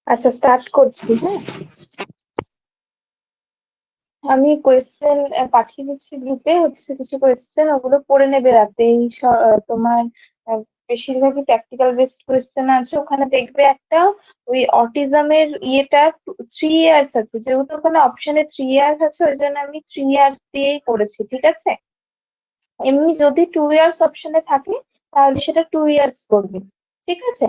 আচ্ছা, স্টার্ট করছি। হ্যাঁ, আমি কোয়েশ্চেন পাঠিয়ে দিচ্ছি গ্রুপে। হচ্ছে কিছু কোয়েশ্চেন, ওগুলো পড়ে নেবে রাতে। তোমার বেশিরভাগই প্র্যাকটিক্যাল বেসড কোয়েশ্চেন আছে। ওখানে দেখবে একটা ওই অটিজমের ইয়েটা 3 ইয়ার্স আছে, যেহেতু ওখানে অপশনে 3 ইয়ার্স আছে, ওই জন্য আমি 3 ইয়ার্স দিয়েই করেছি। ঠিক আছে? এমনি যদি 2 ইয়ার্স অপশনে থাকে তাহলে সেটা 2 ইয়ার্স করবে। ঠিক আছে?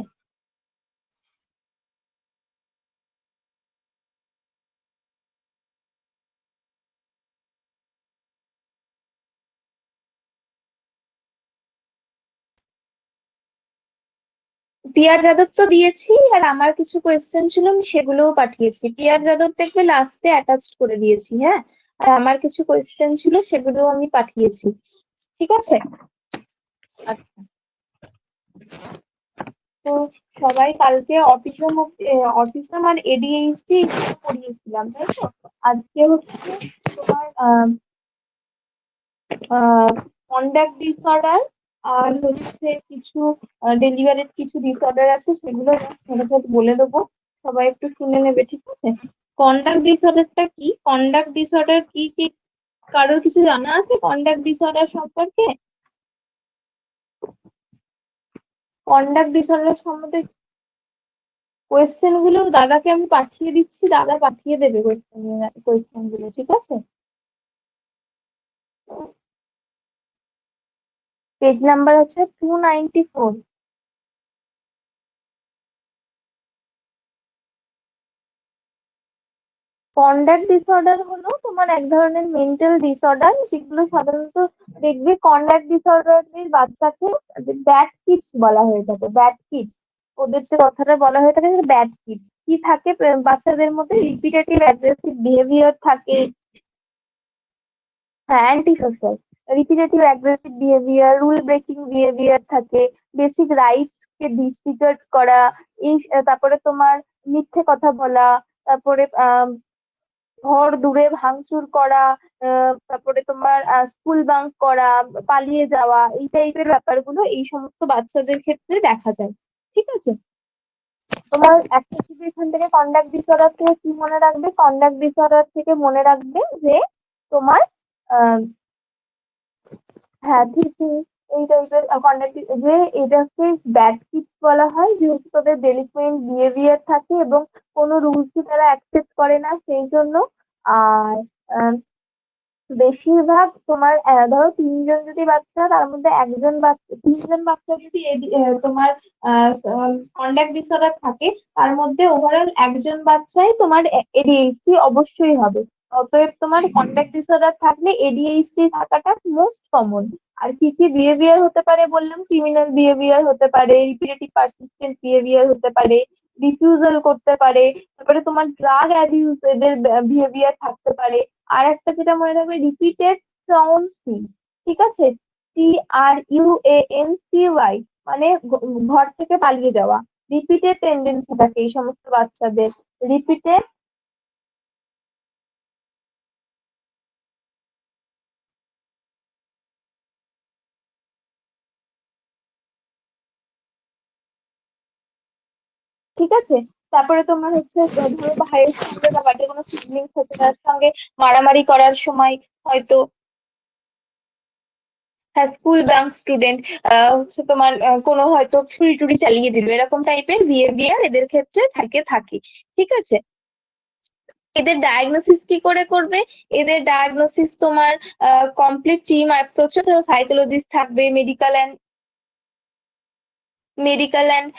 পিয়ার যাদব তো দিয়েছি, আর আমার কিছু কোয়েশ্চেন ছিল আমি সেগুলোও পাঠিয়েছি। পিয়ার যাদব দেখবে লাস্টে অ্যাটাচড করে দিয়েছি। হ্যাঁ, আর আমার কিছু কোয়েশ্চেন ছিল সেগুলোও আমি পাঠিয়েছি। ঠিক আছে? আচ্ছা, তো সবাই কালকে অটিজম আর এডিএইচডি পড়িয়েছিলাম, তাই তো? আজকে হচ্ছে তোমার কন্ডাক্ট ডিসঅর্ডার, আর হচ্ছে কিছু ডেলিভারির কিছু ডিসঅর্ডার আছে, সেগুলো ঝটঝট বলে দেবো। সবাই একটু শুনে নেবে। ঠিক আছে? কন্ডাক্ট ডিসঅর্ডারটা কি? কন্ডাক্ট ডিসঅর্ডার কি কি কারোর কিছু জানা আছে কন্ডাক্ট ডিসঅর্ডার সম্পর্কে? কন্ডাক্ট ডিসঅর্ডার সম্বন্ধে কোয়েশ্চেন গুলো দাদাকে আমি পাঠিয়ে দিচ্ছি, দাদা পাঠিয়ে দেবে কোয়েশ্চেন গুলো। ঠিক আছে? পেজ নাম্বার হচ্ছে 294। কন্ডাক্ট ডিসঅর্ডার হলো তোমার এক ধরনের মেন্টাল ডিসঅর্ডার, যেগুলো সাধারণত দেখবে কন্ডাক্ট ডিসঅর্ডারের বাচ্চাকে ব্যাড কিডস বলা হয়ে থাকে। ব্যাড কিডস, ওদের যে কথাটা বলা হয়ে থাকে ব্যাড কিডস। কি থাকে বাচ্চাদের মধ্যে? রিপিটেটিভ অ্যাগ্রেসিভ বিহেভিয়ার থাকে। হ্যাঁ, anti social. Repetitive aggressive behaviour, rule breaking behaviour থাকে। বেসিক রাইটস কে ডিসরিগার্ড করা। এই তারপরে তোমার মিথ্যে কথা বলা। তারপরে ঘর দূরে ভাঙচুর করা। তারপরে তোমার স্কুল বাঙ্ক করা, পালিয়ে যাওয়া, এই টাইপের ব্যাপারগুলো এই সমস্ত বাচ্চাদের ক্ষেত্রে দেখা যায়। ঠিক আছে? তোমার একটা শুধু এখান থেকে কন্ডাক্ট ডিসঅর্ডার থেকে কি মনে রাখবে? কন্ডাক্ট ডিসঅর্ডার থেকে মনে রাখবে যে তোমার আহ হ্যাঁ, ঠিক ঠিক, এই টাইপের কন্ডাক্ট, যে এটাকে ব্যাড কিডস বলা হয়, যেহেতু তাদের ডেলিকুয়েন্ট বিহেভিয়ার থাকে এবং কোনো রুলসই তারা অ্যাকসেপ্ট করে না, সেই জন্য। আর বেশিরভাগ তোমার ধরো তিনজন যদি বাচ্চা, তার মধ্যে একজন বাচ্চা, তিনজন বাচ্চা যদি তোমার কন্ডাক্ট ডিসঅর্ডার থাকে, তার মধ্যে ওভারঅল একজন বাচ্চাই তোমার এডিএইচডি অবশ্যই হবে। অতএব তোমার কন্ডাক্ট ডিসঅর্ডার থাকলে এডিএইচডি থাকাটা মোস্ট কমন। আর কি কি বিহেভিয়ার হতে পারে বললাম? ক্রিমিনাল বিহেভিয়ার হতে পারে, রিপিটেটিভ পারসিস্টেন্ট বিহেভিয়ার হতে পারে, রিফিউজাল করতে পারে। তারপরে তোমার ড্রাগ অ্যাবিউজ এদের বিহেভিয়ার থাকতে পারে। আর একটা যেটা মনে রাখবে, রিপিটেড ট্রাউন্সিং। ঠিক আছে? TRUANCY, মানে ঘর থেকে পালিয়ে যাওয়া। রিপিটেড টেন্ডেন্সি থাকে এই সমস্ত বাচ্চাদের। রিপিটেড। ঠিক আছে? তারপরে তোমার হচ্ছে ধরো ভাইয়ের সঙ্গে বা বাড়িতে কোনো সিবলিংস আছে, তার সঙ্গে মারামারি করার সময় হয়তো, হ্যাঁ, স্কুল ব্যাংক স্টুডেন্ট, হচ্ছে তোমার কোনো হয়তো ছুরি টুরি চালিয়ে দিল, এরকম টাইপের বিহেভিয়ার এদের ক্ষেত্রে থাকে। ঠিক আছে? এদের ডায়াগনোসিস কি করে করবে? এদের ডায়াগনোসিস তোমার কমপ্লিট টিম অ্যাপ্রোচে, ধরো সাইকোলজিস্ট থাকবে, মেডিকেল অ্যান্ড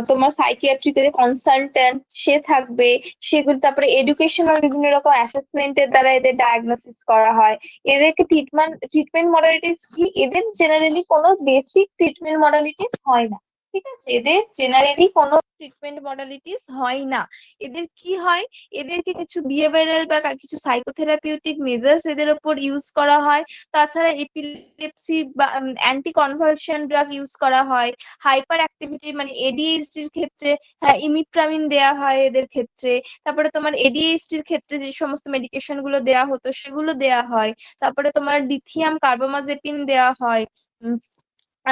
তোমার সাইকিয়াট্রিক্যাল কনসালটেন্ট সে থাকবে, সেগুলো। তারপরে এডুকেশনাল বিভিন্ন রকম অ্যাসেসমেন্টের দ্বারা এদের ডায়াগনোসিস করা হয়। এদেরকে ট্রিটমেন্ট মডালিটিস কি? এদের জেনারেলি কোনো বেসিক ট্রিটমেন্ট মডালিটিস হয় না। ঠিক আছে? এদের জেনারেলি কোনো ট্রিটমেন্ট মডালিটিস হয় না। এদের কি হয়? এদেরকে কিছু বিহেভিয়ারাল বা কিছু সাইকোথেরাপিউটিক মেজার্স এদের ওপর ইউজ করা হয়। তাছাড়া এপিলেপসি বা অ্যান্টি কনভালশন ড্রাগ ইউজ করা হয়। হাইপার অ্যাক্টিভিটি মানে এডিএইচডির ক্ষেত্রে হ্যাঁ ইমিপ্রামিন দেয়া হয় এদের ক্ষেত্রে। তারপরে তোমার এডিএইচডির ক্ষেত্রে যে সমস্ত মেডিকেশন গুলো দেয়া হতো সেগুলো দেয়া হয়। তারপরে তোমার লিথিয়াম কার্বামাজেপিন দেয়া হয়।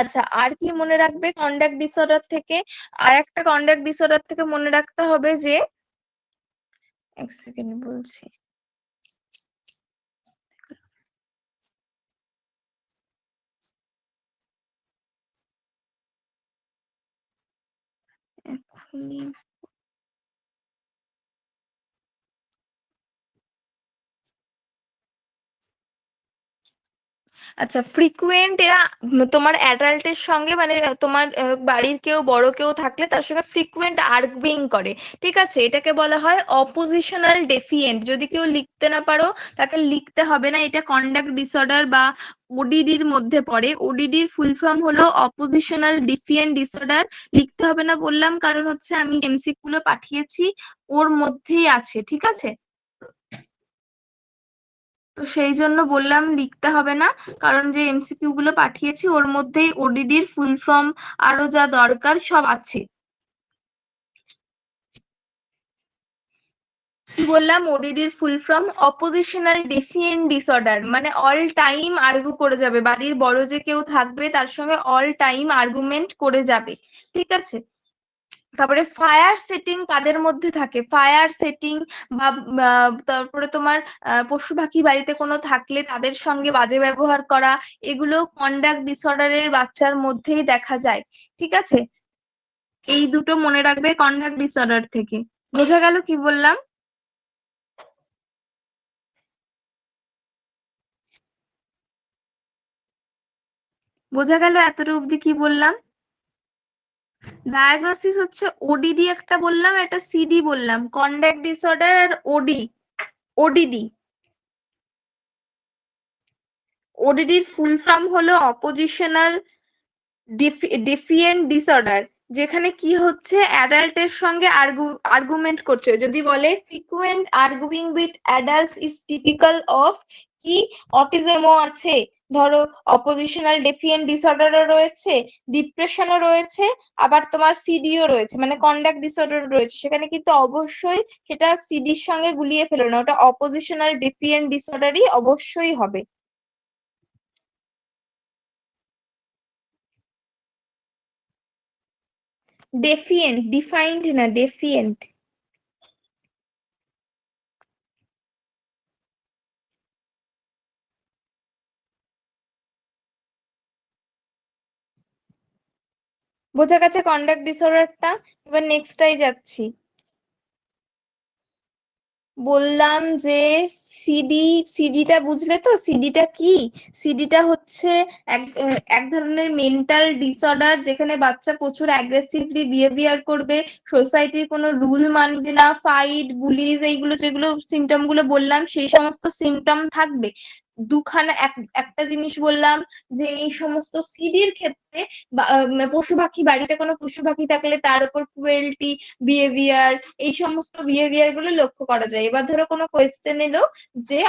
আচ্ছা, আর কি মনে রাখবে কন্ডাক্ট ডিসঅর্ডার থেকে? আর একটা কন্ডাক্ট ডিসঅর্ডার থেকে মনে রাখতে হবে যে, এক সেকেন্ড বলছি, এক্ষুনি। আচ্ছা, ফ্রিকুয়েন্ট এরা তোমার অ্যাডাল্টের সঙ্গে মানে তোমার বাড়ির কেউ বড় কেউ থাকলে তার সঙ্গে ফ্রিকুয়েন্ট আর্গুইং করে, ঠিক আছে? এটাকে বলা হয় অপোজিশনাল ডেফিয়েন্ট। যদি কেউ লিখতে না পারো তাকে লিখতে হবে না, এটা কন্ডাক্ট ডিসঅর্ডার বা ওডিডির মধ্যে পড়ে। ওডিডির ফুল ফর্ম হলো অপোজিশনাল ডিফিয়েন্ট ডিসঅর্ডার। লিখতে হবে না বললাম কারণ হচ্ছে আমি এমসিকিউ গুলো পাঠিয়েছি, ওর মধ্যেই আছে, ঠিক আছে? তো সেই জন্য বললাম লিখতে হবে না, কারণ যে এমসিকিউ গুলো পাঠিয়েছি ওর মধ্যেই ওডিডির ফুল ফর্ম আরো যা দরকার সব আছে। কি বললাম? ওডিডির full form oppositional defiant disorder, মানে অল টাইম আর্গু করে যাবে, বাড়ির বড় যে কেউ থাকবে তার সঙ্গে অল টাইম আর্গুমেন্ট করে যাবে, ঠিক আছে? তারপরে ফায়ার সেটিং কাদের মধ্যে থাকে? ফায়ার সেটিং বা তারপরে তোমার পশু পাখি বাড়িতে কোনো থাকলে তাদের সঙ্গে বাজে ব্যবহার করা, এগুলো কন্ডাক্ট ডিসঅর্ডারের বাচ্চার মধ্যেই দেখা যায়, ঠিক আছে? এই দুটো মনে রাখবে কন্ডাক্ট ডিসঅর্ডার থেকে। বোঝা গেল কি বললাম? বোঝা গেল এতটা অবধি কি বললাম? ডায়াগনোসিস হচ্ছে ওডিডি একটা বললাম, একটা সিডি বললাম, কন্ডাক্ট ডিসঅর্ডার আর ওডিডি। ওডিডির ফুল ফর্ম হলো অপোজিশনাল ডিফিয়েন্ট ডিসঅর্ডার, যেখানে কি হচ্ছে অ্যাডাল্টের সঙ্গে আর্গুমেন্ট করছে। যদি বলে frequent arguing with adults is typical of কি, অটিজমও আছে, ধরো অপোজিশনাল ডেফিয়েন্ট ডিসঅর্ডারও রয়েছে, ডিপ্রেশনও রয়েছে, আবার তোমার সিডিও রয়েছে, মানে কন্ডাক্ট ডিসঅর্ডার রয়েছে, সেখানে কিন্তু অবশ্যই সেটা সিডির সঙ্গে গুলিয়ে ফেলো না, ওটা অপোজিশনাল ডেফিয়েন্ট ডিসঅর্ডারই অবশ্যই হবে। ডেফিয়েন্ট, ডিফাইন্ড না, ডেফিয়েন্ট। বোঝা গেছে কন্ডাক্ট ডিসঅর্ডারটা? এবার নেক্সটটাই যাচ্ছি। বললাম যে সিডিটা বুঝলে তো? সিডিটা কি? সিডিটা হচ্ছে এক ধরনের মেন্টাল ডিসঅর্ডার, যেখানে বাচ্চা প্রচুর অ্যাগ্রেসিভলি বিহেভিয়ার করবে, সোসাইটির কোনো রুল মানবে না, ফাইট, বুলিজ, এইগুলো যেগুলো সিমটম গুলো বললাম সেই সমস্ত সিমটম থাকবে। দুখানা একটা জিনিস বললাম যে এই সমস্ত সিডির ক্ষেত্রে পশু পাখি, বাড়িতে কোনো পশু পাখি থাকলে তার উপর ক্রুয়েলটি বিহেভিয়ার, এই সমস্ত বিহেভিয়ার গুলো লক্ষ্য করা যায়। এবার ধরো কোনো কোয়েশ্চেন এলো যে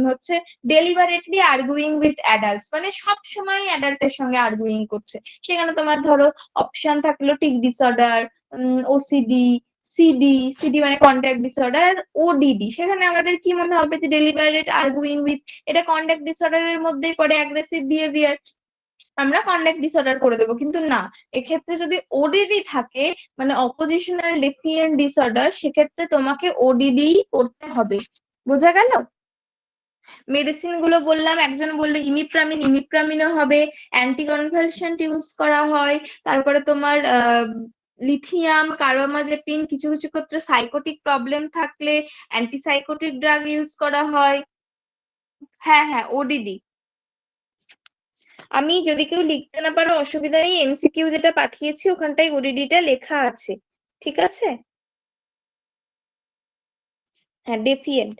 হচ্ছে ডেলিবারেটলি আর্গুইং উইথ অ্যাডাল্টস, মানে সব সময় অ্যাডাল্টের সঙ্গে আর্গুইং করছে, সেখানে তোমার ধরো অপশন থাকলো টিক ডিসঅর্ডার, ওসিডি, সিডি মানে কন্ট্যাক্ট ডিসঅর্ডার, আর ওডিডি। সেখানে আমাদের কি মনে হবে যে ডেলিবারেট আর্গুইং উইথ, এটা কন্ট্যাক্ট ডিসঅর্ডারের মধ্যেই পড়ে, অ্যাগ্রেসিভ বিহেভিয়ার, আমরা কন্ডাক্ট ডিসঅর্ডার করে দেবো। কিন্তু না, এক্ষেত্রে যদি ওডিডি থাকে মানে অপোজিশনাল ডিফিয়েন্ট ডিসঅর্ডার, সেক্ষেত্রে তোমাকে ওডিডি করতে হবে। বোঝা গেল? মেডিসিন গুলো বললাম, একজন বললে ইমিপ্রামিনও হবে, অ্যান্টি কনভালসেন্ট ইউজ করা হয়, তারপরে তোমার লিথিয়াম কার্বামাজেপিন, কিছু কিছু ক্ষেত্রে সাইকোটিক প্রবলেম থাকলে অ্যান্টিসাইকোটিক ড্রাগ ইউজ করা হয়। হ্যাঁ হ্যাঁ, ওডিডি। আমি যদি কেউ লিখতে না পারো অসুবিধা নেই, এমসিকিউ যেটা পাঠিয়েছি ওখানটায় ওডিডিটা লেখা আছে, ঠিক আছে? হ্যাঁ, ডেফিয়েন্ট।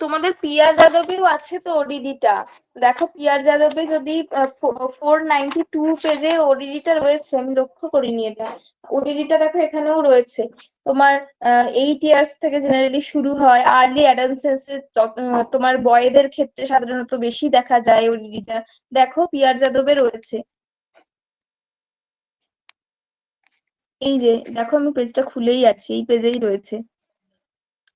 তোমাদের পিয়ার যাদবেও আছে তো ওডিডিটা। দেখো পিয়ার যাদবে যদি 492 পেজে ওডিডিটা রয়েছে, আমি লক্ষ্য করিনি এটা। ওডিডিটা দেখো এখানেও রয়েছে। তোমার 8 ইয়ার্স থেকে জেনারেলি শুরু হয়। আর্লি অ্যাডাolescence তোমার বয়েদের ক্ষেত্রে সাধারণত বেশি দেখা যায় ওডিডিটা। দেখো পিয়ার যাদবে রয়েছে। এই যে দেখো, আমি পেজটা খুলেই আছি, এই পেজেই রয়েছে।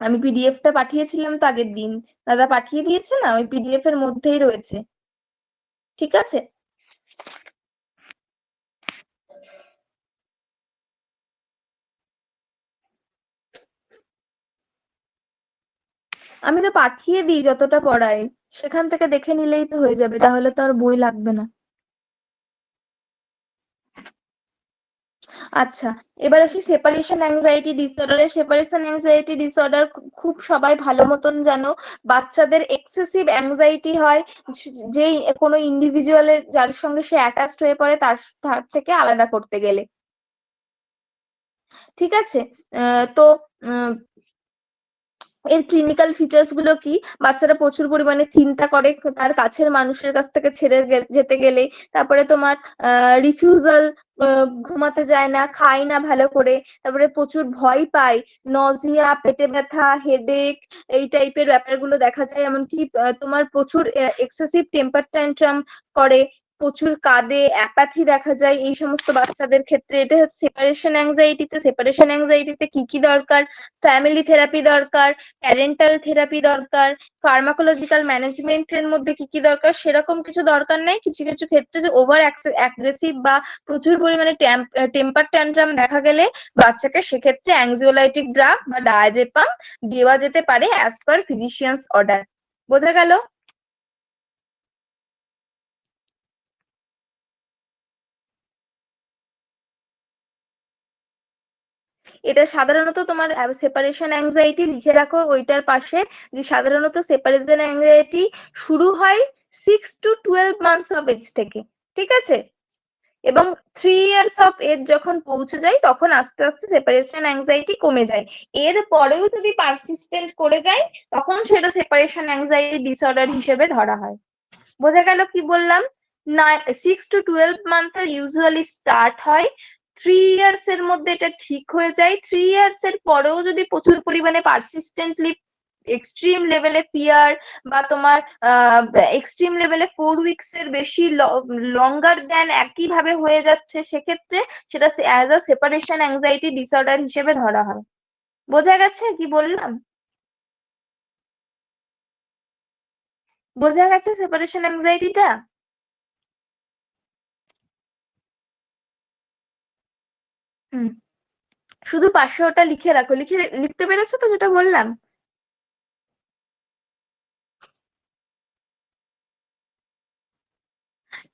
আমি পিডিএফটা পাঠিয়েছিলাম তো আগের দিন, দাদা পাঠিয়ে দিয়েছে না, ওই পিডিএফ এর মধ্যেই রয়েছে। ঠিক আছে। আমি তো পাঠিয়ে দিই যতটা পড়াই, সেখান থেকে দেখে নিলেই তো হয়ে যাবে, তাহলে তো আর বই লাগবে না। আচ্ছা, এবার আসি সেপারেশন অ্যাংজাইটি ডিসঅর্ডারে। সেপারেশন অ্যাংজাইটি ডিসঅর্ডার খুব সবাই ভালো মতন জানো। বাচ্চাদের এক্সেসিভ অ্যাংজাইটি হয় যেই কোনো ইন্ডিভিজুয়ালের যার সঙ্গে সে অ্যাটাচড হয়ে পড়ে তার তার থেকে আলাদা করতে গেলে। ঠিক আছে। তো এর ক্লিনিক্যাল ফিচার্স গুলো কি? বাচ্চারা প্রচুর পরিমাণে চিন্তা করে তার কাছের মানুষের কাছ থেকে ছেড়ে যেতে গেলে। তারপরে তোমার রিফিউজাল, ঘুমাতে যায় না, খায় না ভালো করে। তারপরে প্রচুর ভয় পায়, নজিয়া, পেটে ব্যথা, হেডেক, এই টাইপের ব্যাপারগুলো দেখা যায়। এমনকি তোমার প্রচুর এক্সেসিভ টেম্পার ট্যান্ট্রাম করে, প্রচুর কাঁদে, অ্যাপাথি দেখা যায় এই সমস্ত বাচ্চাদের ক্ষেত্রে। এটা হচ্ছে সেপারেশন অ্যাংজাইটিতে। সেপারেশন অ্যাংজাইটিতে কি কি দরকার? ফ্যামিলি থেরাপি দরকার, প্যারেন্টাল থেরাপি দরকার, ফার্মাকোলজিক্যাল ম্যানেজমেন্টের মধ্যে কি কি দরকার সেরকম কিছু দরকার নেই। কিছু কিছু ক্ষেত্রে যে ওভার অ্যাগ্রেসিভ বা প্রচুর পরিমাণে টেম্পার ট্যান্ট্রাম দেখা গেলে বাচ্চাকে সেক্ষেত্রে অ্যাংজিওলাইটিক ড্রাগ বা ডায়াজেপাম দেওয়া যেতে পারে অ্যাজ পার ফিজিশিয়ানস অর্ডার। বোঝা গেল? এটা সাধারণত তোমার সেপারেশন অ্যাংজাইটি লিখে রাখো ওইটার পাশে, যে সাধারণত সেপারেশন অ্যাংজাইটি শুরু হয় 6 to 12 months অফ এজ থেকে। ঠিক আছে। এবং 3 ইয়ার্স অফ এজ যখন পৌঁছে যায় তখন আস্তে আস্তে সেপারেশন অ্যাংজাইটি কমে যায়। এর পরেও যদি পারসিস্টেন্ট করে যায় তখন সেটা সেপারেশন অ্যাংজাইটি ডিসঅর্ডার হিসেবে ধরা হয়। বোঝা গেল কি বললাম? না, 6 to 12 মান্থ ইউজুয়ালি স্টার্ট হয়। 3 ইয়ার্স এর মধ্যে এটা ঠিক হয়ে যায়। 3 ইয়ার্স এর পরেও যদি প্রচুর পরিমাণে পারসিস্টেন্টলি এক্সট্রিম লেভেলে পিয়ার বা তোমার এক্সট্রিম লেভেলে 4 উইকস এর বেশি লঙ্গার দেন একই ভাবে হয়ে যাচ্ছে, সেক্ষেত্রে সেটা as a separation anxiety disorder হিসেবে ধরা হয়। বোঝা গেছে কি বললাম? বোঝা গেছে সেপারেশন অ্যাংজাইটিটা? হুম। শুধু পাশে ওটা লিখে রাখো। লিখতে পেরেছো তো যেটা বললাম?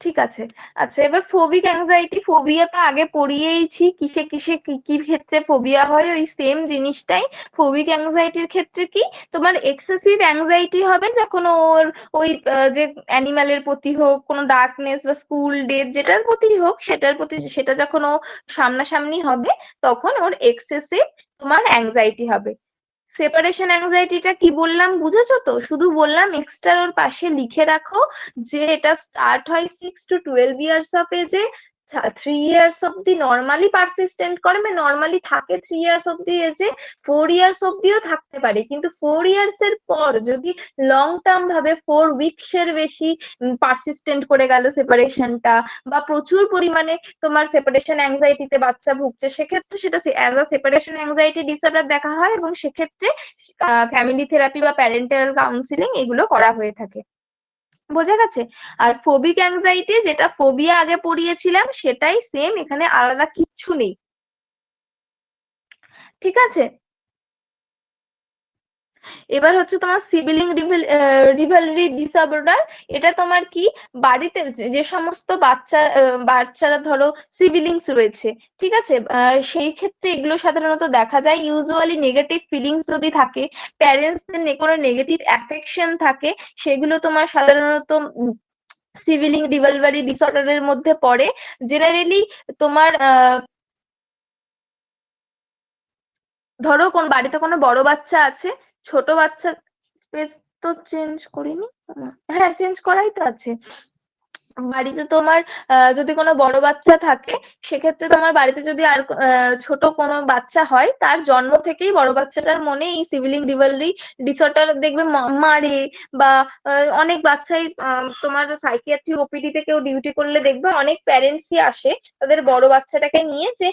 ঠিক আছে। আচ্ছা, এবার ফোবিক অ্যাংজাইটি। ফোবিয়াটা আগে পড়িয়েইছি, কিসে কিসে কি কি ক্ষেত্রে ফোবিয়া হয়, ওই সেম জিনিসটাই। ফোবিক অ্যাংজাইটির ক্ষেত্রে কি, তোমার এক্সেসিভ অ্যাংজাইটি হবে যখন ওর ওই যে অ্যানিমালের প্রতি হোক, কোনো ডার্কনেস বা স্কুল ডেট যেটার প্রতি হোক, সেটার প্রতি সেটা যখন ও সামনাসামনি হবে তখন ওর এক্সেসিভ তোমার অ্যাংজাইটি হবে। সেপারেশন অ্যাংজাইটিটা কি বললাম বুঝেছো তো? শুধু বললাম এক্সট্রা ওর পাশে লিখে রাখো যে এটা স্টার্ট হয় 6 to 12 ইয়ার্স অফ এজে। 3 ইয়ার্স অব্দি নর্মালি পারসিস্টেন্ট করে, মানে নর্মালি থাকে 3 ইয়ার্স অব্দি এজে। 4 ইয়ার্স অব্দিও থাকতে পারে, কিন্তু 4 ইয়ার্স এর পর যদি লং টার্ম ভাবে 4 উইকস এর বেশি পারসিস্টেন্ট করে গেল সেপারেশনটা, বা প্রচুর পরিমাণে তোমার সেপারেশন অ্যাংজাইটিতে বাচ্চা ভুগছে, সেক্ষেত্রে সেটা as a separation anxiety disorder দেখা হয়, এবং সেক্ষেত্রে ফ্যামিলি থেরাপি বা প্যারেন্টাল কাউন্সিলিং এগুলো করা হয়ে থাকে। বোঝা গেছে? আর ফোবিক অ্যাংজাইটি যেটা ফোবিয়া আগে পড়িয়েছিলাম সেটাই সেম, এখানে আলাদা কিচ্ছু নেই। ঠিক আছে। এবার হচ্ছে তোমার সিবিলিং রিভেলরি ডিসঅর্ডার। এটা তোমার কি, বাড়িতে যে সমস্ত বাচ্চারা ধরো সিবিলিংস রয়েছে, ঠিক আছে, সেই ক্ষেত্রে এগুলো সাধারণত দেখা যায়। ইউজুয়ালি নেগেটিভ ফিলিংস যদি থাকে, প্যারেন্টসদের কোনো নেগেটিভ অ্যাফেকশন থাকে, সেগুলো তোমার সাধারণত সিবিলিং রিভেলরি ডিসঅর্ডারের মধ্যে পড়ে। জেনারেলি তোমার ধরো কোন বাড়িতে কোনো বড় বাচ্চা আছে, ছোট বাচ্চা পেজ তো চেঞ্জ করিনি। হ্যাঁ, চেঞ্জ করাই তো আছে। বাড়িতে তোমার যদি কোনো বড় বাচ্চা থাকে, সেক্ষেত্রে তোমার বাড়িতে যদি আর ছোট কোনো বাচ্চা হয়, তার জন্ম থেকেই বড় বাচ্চাটার মনে এই সিভিলিং রিভেলরি ডিসঅর্ডার দেখবে মারে, বা অনেক বাচ্চাই তোমার সাইকিয়াট্রি ওপিডি তে কেউ ডিউটি করলে দেখবে অনেক প্যারেন্টসই আসে তাদের বড় বাচ্চাটাকে নিয়ে, যে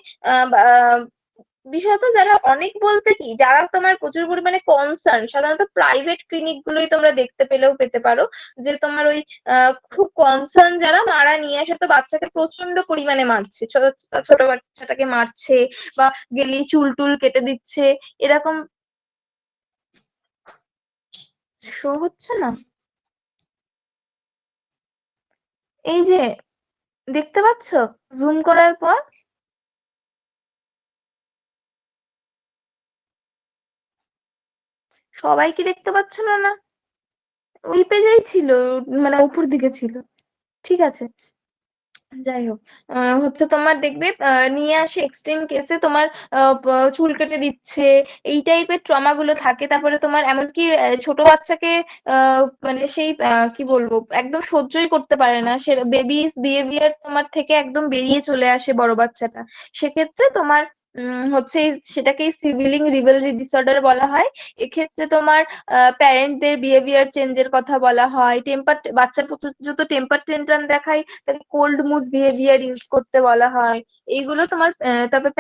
বিশেষত যারা অনেক বলতে কি, যারা তোমার প্রচুর পরিমাণে কনসার্ন, সাধারণত প্রাইভেট ক্লিনিক গুলোই তোমরা দেখতে পেলেও পেতে পারো, যে তোমার ওই খুব কনসার্ন যারা, মারা নিয়ে আসে তো বাচ্চাকে প্রচন্ড পরিমাণে মারছে, ছোট ছোট বাচ্চাটাকে মারছে, বা গেলি চুল টুল কেটে দিচ্ছে, এরকম। শো হচ্ছে না? এই যে দেখতে পাচ্ছ জুম করার পর? সবাই কি দেখতে পাচ্ছ না? না, ওই পেজেই ছিল, মানে উপর দিকে ছিল। ঠিক আছে, যাই হোক, হচ্ছে তোমার দেখবে নিয়ে আসে এক্সট্রিম কেসে তোমার চুল কেটে দিচ্ছে, এই টাইপের ট্রমা গুলো থাকে। তারপরে তোমার এমনকি ছোট বাচ্চাকে মানে সেই কি বলবো, একদম সহ্যই করতে পারে না, সে বেবিস বিহেভিয়ার তোমার থেকে একদম বেরিয়ে চলে আসে বড় বাচ্চাটা। সেক্ষেত্রে তোমার হচ্ছে সেটাকে সিভিলিং রিভেলরি ডিসঅর্ডার বলা হয়। এক্ষেত্রে তোমার প্যারেন্টদের বিহেভিয়ার চেঞ্জের কথা বলা হয়, বাচ্চার প্রচুর যত টেম্পার টেন্ট্রাম দেখায় তাকে কোল্ড মুড বিহেভিয়ার ইউজ করতে বলা হয়। এইগুলো তোমার তারপর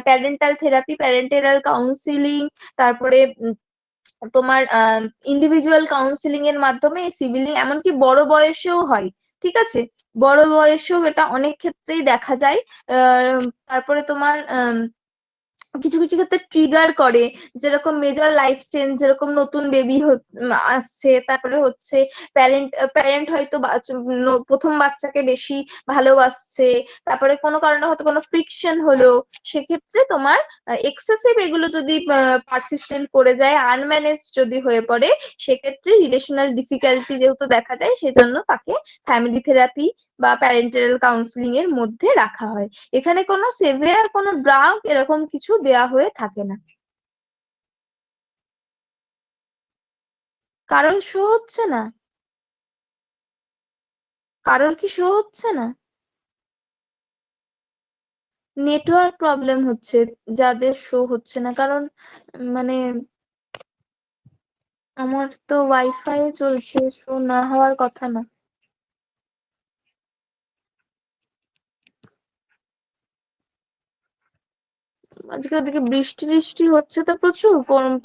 প্যারেন্টাল থেরাপি, প্যারেন্টাল কাউন্সিলিং, তারপরে তোমার ইন্ডিভিজুয়াল কাউন্সিলিং এর মাধ্যমে সিভিলিং এমনকি বড় বয়সেও হয়। ঠিক আছে, বড় বয়সেও এটা অনেক ক্ষেত্রেই দেখা যায়। আহ তারপরে তোমার কিছু কিছু ক্ষেত্রে ট্রিগার করে, যেরকম মেজর লাইফ চেঞ্জ, যেরকম নতুন বেবি আসছে, তারপরে হচ্ছে প্যারেন্ট প্যারেন্ট হয়তো প্রথম বাচ্চাকে বেশি ভালোবাসছে, তারপরে কোনো কারণে হয়তো কোনো ফ্রিকশন হলো, সেক্ষেত্রে তোমার এক্সেসিভ এগুলো যদি পারসিস্টেন্ট করে যায়, আনম্যানেজ যদি হয়ে পড়ে, সেক্ষেত্রে রিলেশনাল ডিফিকাল্টি যেহেতু দেখা যায়, সেজন্য তাকে ফ্যামিলি থেরাপি বা প্যারেন্টাল কাউন্সিলিং এর মধ্যে রাখা হয়। এখানে কোনো সেভিয়ার কোনো ড্রাগ এরকম কিছু দেয়া হয়ে থাকে না। কারণ শো হচ্ছে না? কারোর কি শো হচ্ছে না? নেটওয়ার্ক প্রবলেম হচ্ছে যাদের শো হচ্ছে না, কারণ মানে আমার তো ওয়াইফাই চলছে, শো না হওয়ার কথা না। আজকে ওদিকে বৃষ্টি টিষ্টি হচ্ছে তো প্রচুর,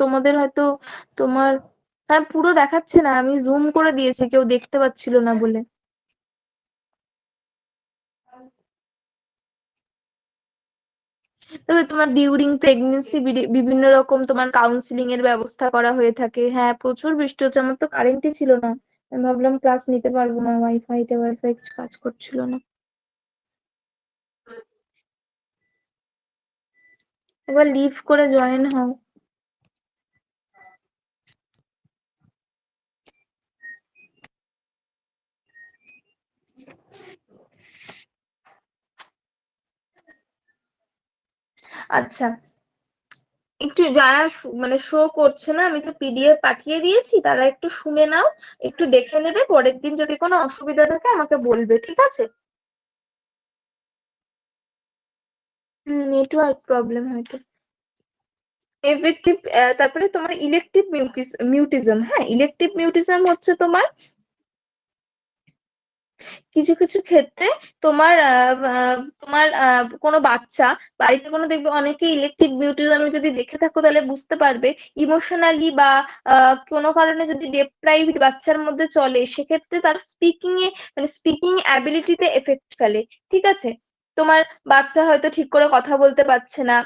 তোমাদের হয়তো তোমার, হ্যাঁ পুরো দেখাচ্ছে না, আমি জুম করে দিয়েছি, কেউ দেখতে পাচ্ছিল না বলে। তবে তোমার ডিউরিং প্রেগনেন্সি বিভিন্ন রকম তোমার কাউন্সিলিং এর ব্যবস্থা করা হয়ে থাকে। হ্যাঁ, প্রচুর বৃষ্টি হচ্ছে, আমার তো কারেন্টই ছিল না, আমি ভাবলাম ক্লাস নিতে পারবো না, ওয়াইফাই কাজ করছিল না। একবার লিভ করে জয়েন হও। আচ্ছা, একটু যারা মানে শো করছে না, আমি তো পিডিএফ পাঠিয়ে দিয়েছি, তারা একটু শুনে নাও, একটু দেখে নেবে, পরের দিন যদি কোনো অসুবিধা থাকে আমাকে বলবে, ঠিক আছে? নেটওয়ার্ক প্রবলেম হয়তো। এফেক্টিভ, তারপরে তোমার ইলেকটিভ মিউটিজম। হ্যাঁ, ইলেকটিভ মিউটিজম হচ্ছে তোমার কিছু কিছু ক্ষেত্রে তোমার তোমার কোনো বাচ্চা বাড়িতে, কোনো দেখবে অনেকে ইলেকট্রিক বিউটিজমে যদি দেখে থাকো তাহলে বুঝতে পারবে, ইমোশনালি বা কোনো কারণে যদি ডেপ্রাইভড বাচ্চার মধ্যে চলে, সেক্ষেত্রে তার স্পিকিং এ, মানে স্পিকিং অ্যাবিলিটিতে এফেক্ট ফেলে। ঠিক আছে, তোমার বাচ্চা হয়তো ঠিক করে কথা বলতে পারছে না,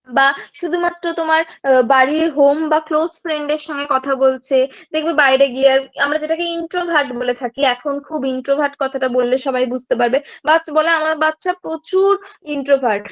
বা শুধুমাত্র তোমার বাড়ির হোম বা ক্লোজ ফ্রেন্ডের সঙ্গে কথা বলছে, দেখবে বাইরে গিয়ে আমরা যেটাকে ইন্ট্রোভার্ট বলে থাকি, এখন খুব ইন্ট্রোভার্ট কথাটা বললে সবাই বুঝতে পারবে, বাচ্চা বলে আমার বাচ্চা প্রচুর ইন্ট্রোভার্ট,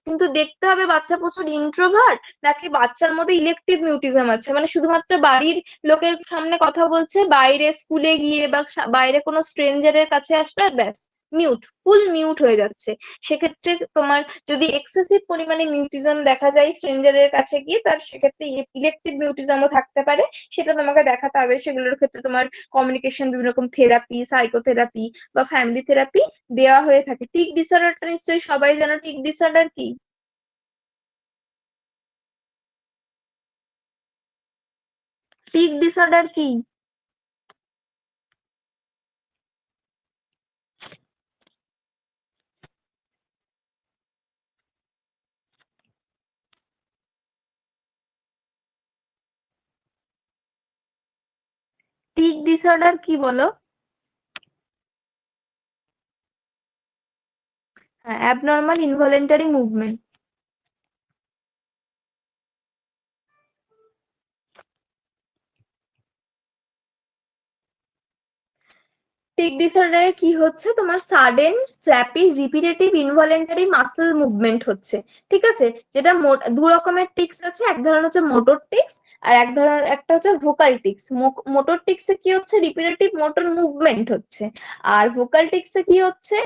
কিন্তু দেখতে হবে বাচ্চা প্রচুর ইন্ট্রোভার্ট নাকি বাচ্চার মধ্যে ইলেকটিভ মিউটিজম আছে, মানে শুধুমাত্র বাড়ির লোকের সামনে কথা বলছে, বাইরে স্কুলে গিয়ে বা বাইরে কোনো স্ট্রেঞ্জারের কাছে আসলে ব্যাস মিউট, ফুল মিউট হয়ে যাচ্ছে। সেক্ষেত্রে তোমার যদি এক্সেসিভ পরিমাণে মিউটিজম দেখা যায় স্ট্রেঞ্জারের কাছে গিয়ে, তার সেক্ষেত্রে ইলেকটিভ মিউটিজমও থাকতে পারে, সেটা তোমাকে দেখাতে হবে। সেগুলোর ক্ষেত্রে তোমার কমিউনিকেশন, বিভিন্ন রকম থেরাপি, সাইকোথেরাপি বা ফ্যামিলি থেরাপি দেওয়া হয়ে থাকে। টিক ডিসঅর্ডারটা নিশ্চয়ই সবাই জানো। টিক ডিসঅর্ডার কি? টিক ডিসঅর্ডার কি? টিক ডিসঅর্ডার কি বলো? হ্যাঁ, অ্যাবনর্মাল ইনভলেন্টারি মুভমেন্ট। টিক ডিসঅর্ডারে কি হচ্ছে, তোমার sudden slappy repetitive involuntary muscle movement হচ্ছে। ঠিক আছে? যেটা দু রকমের টিক্স আছে, এক ধরনের হচ্ছে মোটর টিক্স, আর এক ধরনের একটা হচ্ছে ভোকাল টিক্স। মোটর টিক্সে কি হচ্ছে, রিপিটেটিভ মোটর মুভমেন্ট হচ্ছে। আর ভোকাল টিক্সে কি হচ্ছে,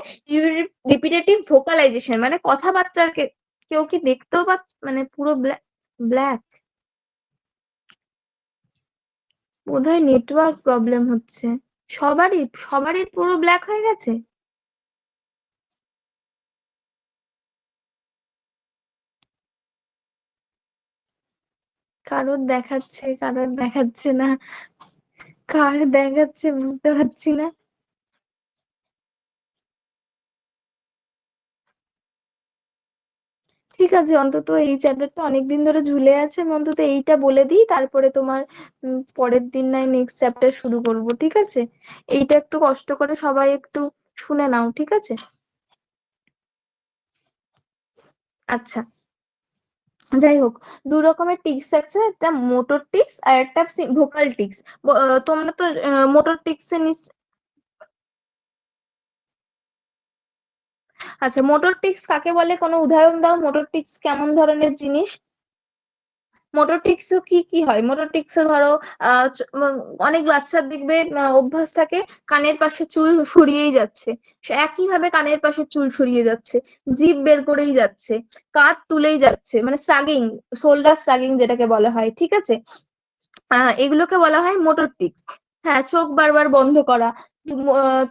রিপিটেটিভ ভোকালাইজেশন, মানে কথাবার্তাকে। কেউ কি দেখতেও পাচ্ছে? মানে পুরো ব্ল্যাক। বোধহয় নেটওয়ার্ক প্রবলেম হচ্ছে। সবারই সবারই পুরো ব্ল্যাক হয়ে গেছে। কারোর দেখাচ্ছে, কারোর দেখাচ্ছে না। কার দেখাচ্ছে বুঝতে পারছি না। ঠিক আছে, অন্তত এই চ্যাপ্টারটা অনেকদিন ধরে ঝুলে আছে, আমি অন্তত এইটা বলে দিই, তারপরে তোমার পরের দিন নয় নেক্সট চ্যাপ্টার শুরু করব। ঠিক আছে? এইটা একটু কষ্ট করে সবাই একটু শুনে নাও, ঠিক আছে? আচ্ছা, যাই হোক, দু রকমের টিক্স আছে, একটা মোটর টিক্স আর একটা ভোকাল টিক্স। তোমরা তো মোটর টিক্স এর আচ্ছা, মোটর টিক্স কাকে বলে, কোনো উদাহরণ দাও। মোটর টিক্স কেমন ধরনের জিনিস? মোটর টিক্সে কি কি হয়? মোটর টিক্সে ধরো অনেক বাচ্চার দেখবে অভ্যাস থাকে কানের পাশে চুল সরিয়েই যাচ্ছে, সে একই ভাবে কানের পাশে চুল সরিয়ে যাচ্ছে, জিভ বের করেই যাচ্ছে, কাঁধ তুলেই যাচ্ছে, মানে স্ট্রাগিং, শোল্ডার স্ট্রাগিং যেটাকে বলা হয়। ঠিক আছে? এগুলোকে বলা হয় মোটর টিক্স। হ্যাঁ, চোখ বারবার বন্ধ করা।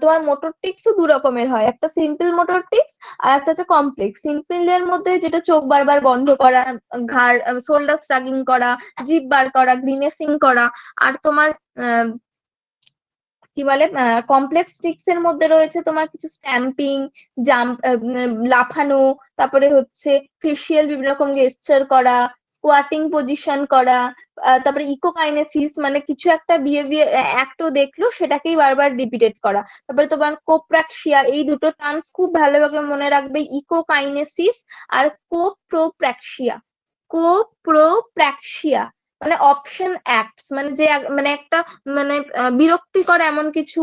তোমার মোটর টিক্সও দু রকমের হয়, একটা সিম্পল মোটর টিক্স আর একটা হচ্ছে কমপ্লেক্স। সিম্পল এর মধ্যে যেটা চোখ বারবার বন্ধ করা, ঘাড় শোল্ডার স্ট্রাগিং করা, জিভ বার করা, গ্রিমেসিং করা। আর তোমার আহ, কি বলে, কমপ্লেক্স ট্রিক্স এর মধ্যে রয়েছে তোমার কিছু স্ট্যাম্পিং, জাম্প, লাফানো, তারপরে হচ্ছে ফেসিয়াল বিভিন্ন রকম গেস্টার করা, স্কোয়াটিং পজিশন করা, তারপরে ইকোকাইনেসিস, মানে কিছু একটা বিহেভিয়ার অ্যাক্টও দেখলো সেটাকেই বারবার রিপিটেট করা। তারপরে তোমার কোপ্রাক্সিয়া, এই দুটো টার্মস খুব ভালোভাবে মনে রাখবে, ইকোকাইনেসিস আর কোপ্রোপ্রাক্সিয়া। কোপ্রোপ্রাক্সিয়া মানে অপশন অ্যাক্টস, মানে যে মানে একটা, মানে বিরক্তিকর এমন কিছু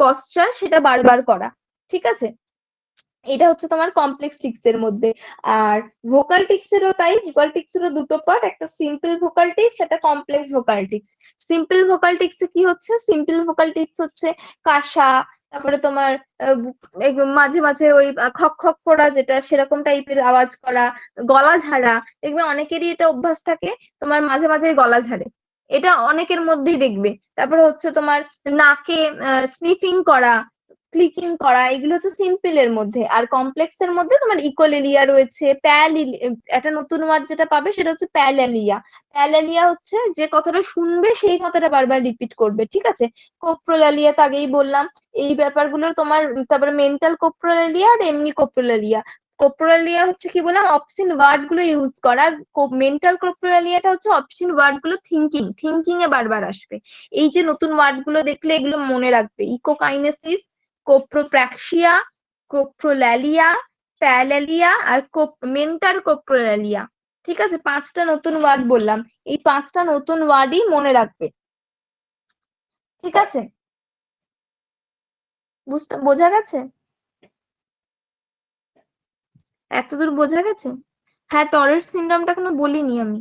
পশ্চার, সেটা বারবার করা। ঠিক আছে? এটা হচ্ছে তোমার কমপ্লেক্স টিক্স এর মধ্যে। আর ভোকাল টিক্স এরও তাই, ভোকাল টিক্স এরও দুটো পার্ট, একটা সিম্পল ভোকাল টিক্স, একটা complex vocal tics. Simple vocal tics কি হচ্ছে, সিম্পল ভোকাল টিক্স হচ্ছে কাশা, তারপরে তোমার মাঝে মাঝে ওই খক খক করা, যেটা সেরকম টাইপের আওয়াজ করা, গলা ঝাড়া। দেখবে অনেকেরই এটা অভ্যাস থাকে, তোমার মাঝে মাঝে গলা ঝাড়ে, এটা অনেকের মধ্যেই দেখবে। তারপরে হচ্ছে তোমার নাকে স্নিফিং করা, ক্লিকিং করা, এগুলো হচ্ছে সিম্পল এর মধ্যে। আর কমপ্লেক্স এর মধ্যে তোমার ইকোলেলিয়া রয়েছে, একটা নতুন ওয়ার্ড যেটা পাবে সেটা হচ্ছে প্যালালিয়া। প্যালালিয়া হচ্ছে যে কথাটা শুনবে সেই কথাটা বারবার রিপিট করবে। ঠিক আছে? কোপ্রোলালিয়া তো আগেই বললাম। এই ব্যাপারগুলো তোমার, তারপরে মেন্টাল কোপ্রোলালিয়া আর এমনি কোপ্রোলালিয়া। কোপ্রোলালিয়া হচ্ছে কি বললাম, অপশন ওয়ার্ড গুলো ইউজ করা। মেন্টাল কোপ্রোলালিয়াটা হচ্ছে অপশন ওয়ার্ড গুলো থিঙ্কিং এ বারবার আসবে। এই যে নতুন ওয়ার্ড গুলো দেখলে এগুলো মনে রাখবে, ইকোকাইনেসিস, কোপ্রোপ্র্যাক্সিয়া, কোপ্রোল্যালিয়া, প্যালালিয়া আর মেন্টাল কোপ্রোল্যালিয়া। ঠিক আছে? পাঁচটা নতুন ওয়ার্ড বললাম, এই পাঁচটা নতুন ওয়ার্ডই মনে রাখবে। ঠিক আছে? বোঝা গেছে? এতদূর বোঝা গেছে? হ্যাঁ, টরেট সিনড্রোমটা কোনো বলিনি আমি।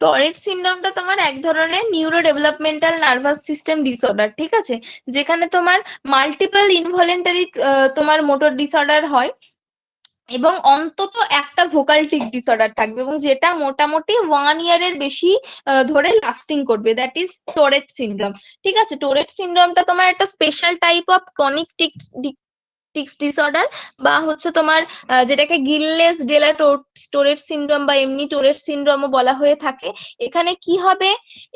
টরেট সিনড্রোমটা তোমার এক ধরনের neuro developmental nervous system disorder, ঠিক আছে, যেখানে তোমার মাল্টিপল ইনভলেন্টারি তোমার মোটর ডিসঅর্ডার হয় এবং অন্তত একটা ভোকাল টিক ডিসঅর্ডার থাকবে, এবং যেটা মোটামুটি 1 ইয়ারের বেশি ধরে লাস্টিং করবে, দ্যাট ইজ টোরেট সিনড্রোম। ঠিক আছে, টোরেট সিনড্রোমটা তোমার একটা special type of chronic tics disorder, বা হচ্ছে তোমার যেটাকে গিললেস ডেলা টোরেট সিনড্রোম বা এমনি টোরেট সিনড্রোমও বলা হয়ে থাকে। এখানে কি হবে,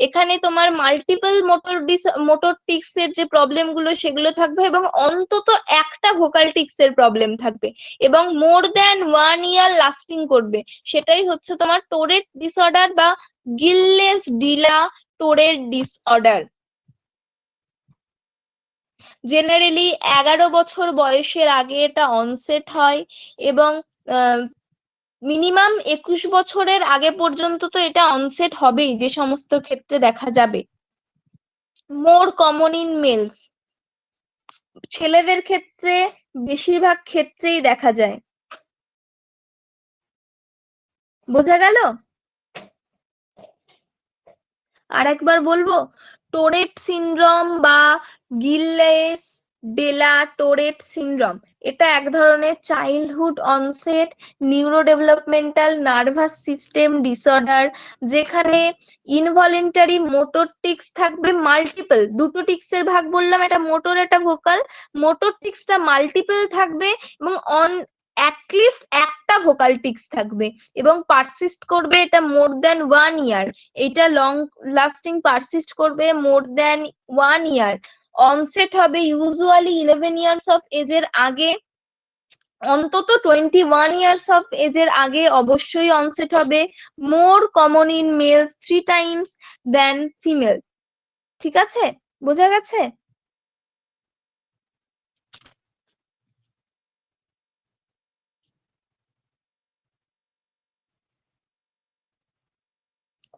এখানে তোমার মাল্টিপল মোটর টিক্স এর যে প্রবলেম গুলো সেগুলো থাকবে, এবং অন্তত একটা ভোকাল টিক্স এর প্রবলেম থাকবে, এবং মোর দ্যান 1 ইয়ার লাস্টিং করবে। সেটাই হচ্ছে তোমার টোরেট ডিসঅর্ডার বা গিললেস ডিলা টোরেট ডিসঅর্ডার। জেনারেলি 11 বছর বয়সের আগে এটা অনসেট হয়, এবং মিনিমাম 21 বছরের আগে পর্যন্ত তো এটা অনসেট হবেই, যে সমস্ত ক্ষেত্রে দেখা যাবে। মোর কমন ইন মেলস, ছেলেদের ক্ষেত্রে বেশিরভাগ ক্ষেত্রেই দেখা যায়। বোঝা গেল? আর একবার বলবো, টোরেট সিনড্রোম বা গিললেস ডেলা টোরেট সিনড্রোম, এটা এক ধরনের childhood onset neuro developmental nervous system disorder, যেখানে ইনভলেন্টারি মোটর টিক্স থাকবে মাল্টিপল, দুটো টিক্সের ভাগ বললাম, এটা মোটর একটা ভোকাল, মোটর টিক্সটা মাল্টিপল থাকবে, এবং অ্যাটলিস্ট একটা ভোকাল টিক্স থাকবে, এবং পারসিস্ট করবে এটা মোর দ্যান 1 ইয়ার। এটা লং লাস্টিং পারসিস্ট করবে মোর দ্যান 1 ইয়ার। অনসেট হবে ইউজুয়ালি 11 ইয়ার্স অফ এজের আগে, অন্তত 21 ইয়ার্স অফ এজের আগে অবশ্যই অনসেট হবে। More common in males 3 times then female. ঠিক আছে, বোঝা গেছে?